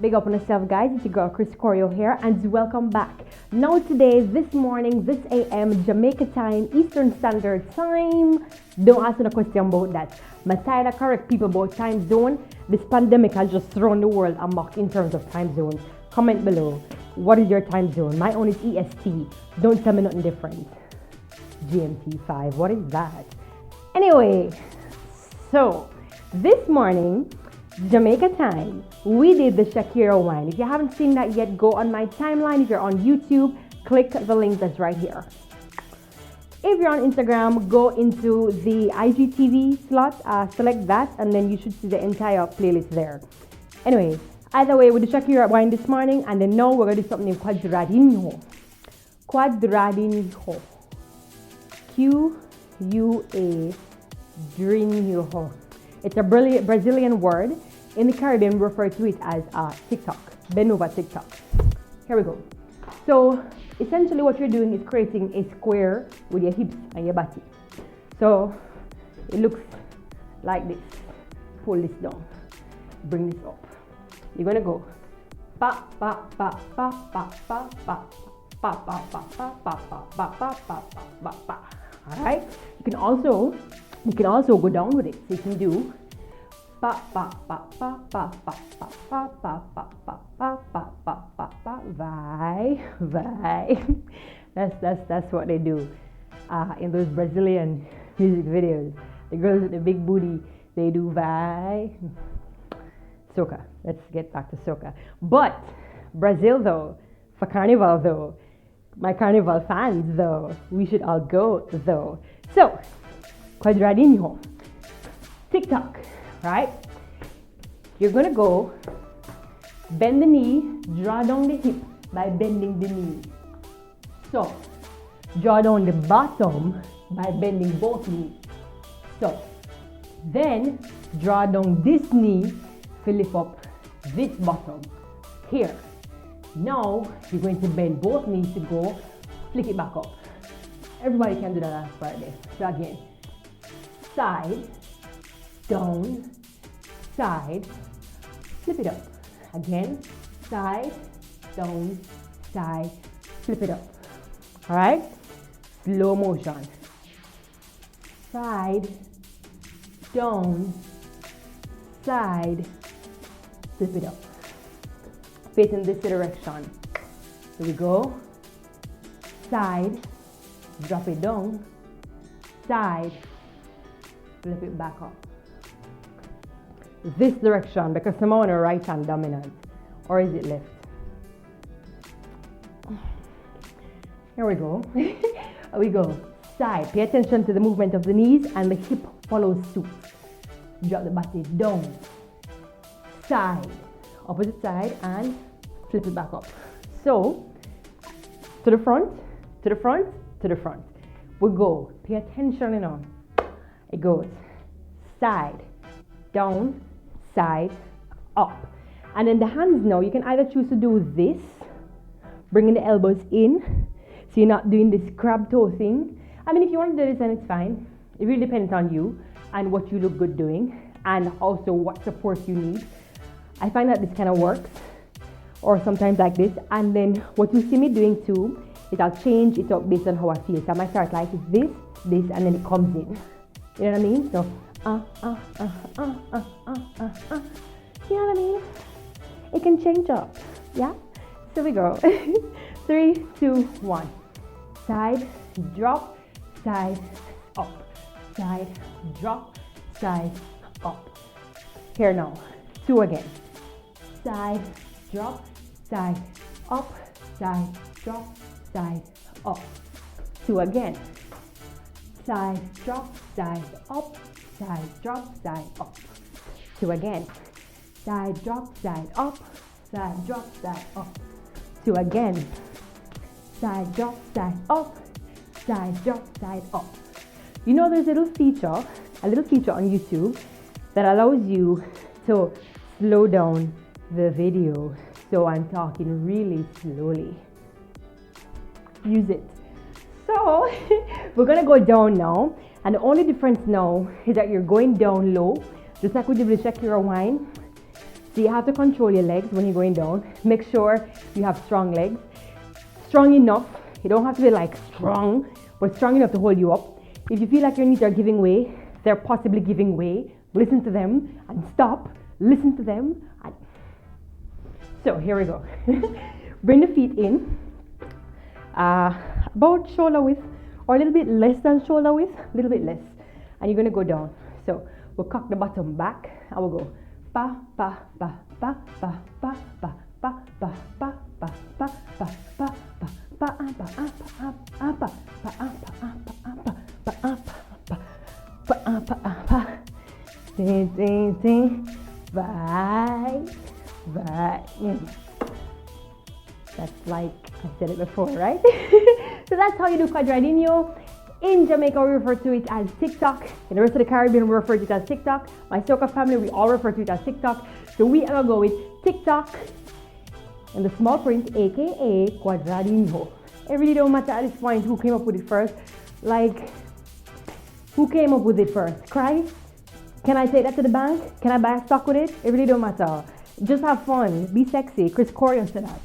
Big up on yourself, guys. It's your girl Choreo here, and welcome back. Now today, this morning, this AM, Jamaica time, Eastern Standard Time. Don't ask me a question about that. I'm tired of correct people about time zone. This pandemic has just thrown the world amok in terms of time zones. Comment below. What is your time zone? My own is EST. Don't tell me nothing different. GMT 5. What is that? Anyway, so this morning, Jamaica time, we did the Shakira wine. If you haven't seen that yet, go on my timeline. If you're on YouTube, click the link that's right here. If you're on Instagram, go into the IGTV slot, select that, and then you should see the entire playlist there. Anyway, either way, with the Shakira wine this morning, and then now we're going to do something named Quadradinho. Quadradinho. Q-U-A-Drinho. It's a Brazilian word. In the Caribbean, we refer to it as Tick-Tock. Bend over Tick-Tock. Here we go. So, essentially what you're doing is creating a square with your hips and your body. So, it looks like this. Pull this down. Bring this up. You're going to go. Pa, pa, pa, pa, pa, pa, pa. Pa, pa, pa, pa, pa, pa, pa, pa, pa, pa, pa. Alright? You can also go down with it. So you can do pa pa pa pa pa pa pa pa pa pa pa pa pa pa pa pa vai. That's what they do in those Brazilian music videos. The girls with the big booty, they do vai. Soca. Let's get back to soca. But Brazil though, for Carnival though, my Carnival fans though, we should all go though. So, Quadradinho, Tick-Tock, right? You're gonna go bend the knee, draw down the hip by bending the knee. So, draw down the bottom by bending both knees. So, then draw down this knee to lift up this bottom here. Now, you're going to bend both knees to go, flick it back up. Everybody can do that last part there. So again, side, down, side, flip it up. Again, side, down, side, flip it up. All right? Slow motion. Side, down, side, flip it up. Facing this direction. Here we go. Side, drop it down, side, flip it back up. This direction, because I'm on a right hand dominant, or is it left? Here we go. Here we go. Side. Pay attention to the movement of the knees and the hip follows suit. Drop the body down. Side. Opposite side and flip it back up. So, to the front, to the front, to the front. We go. Pay attention, you know. It goes side, down, side, up. And then the hands now, you can either choose to do this, bringing the elbows in, so you're not doing this crab toe thing. I mean, if you want to do this, then it's fine. It really depends on you and what you look good doing, and also what support you need. I find that this kind of works, or sometimes like this. And then what you see me doing too is I'll change it up based on how I feel. So I might start like this, and then it comes in. You know what I mean? So, you know what I mean? It can change up, yeah? So we go. 3, 2, 1. Side, drop, side, up. Side, drop, side, up. Here now. 2 again. Side, drop, side, up, side, drop, side, up. 2 again. Side, drop, side, up, side, drop, side, up. 2 again. Side, drop, side, up, side, drop, side, up. 2 again. Side, drop, side, up, side, drop, side, up. You know there's a little feature on YouTube that allows you to slow down the video. So I'm talking really slowly. Use it. So we're gonna go down now, and the only difference now is that you're going down low, just like we did with the Shakira wine. So you have to control your legs when you're going down. Make sure you have strong legs. Strong enough. You don't have to be like strong, but strong enough to hold you up. If you feel like your knees are giving way, they're possibly giving way, listen to them and stop. Listen to them. And so here we go. Bring the feet in. About shoulder width or a little bit less than shoulder width, a little bit less. And you're going to go down. So we'll cock the bottom back and we'll go pa pa pa pa pa pa pa pa pa pa pa pa pa pa That's like I said it before, right? So that's how you do Quadradinho. In Jamaica, we refer to it as Tick-Tock. In the rest of the Caribbean, we refer to it as Tick-Tock. My SOCA family, we all refer to it as Tick-Tock. So we are gonna go with Tick-Tock and the small print, aka Quadradinho. It really don't matter at this point who came up with it first. Like, who came up with it first? Christ? Can I take that to the bank? Can I buy a stock with it? It really don't matter. Just have fun. Be sexy. Choreo said that.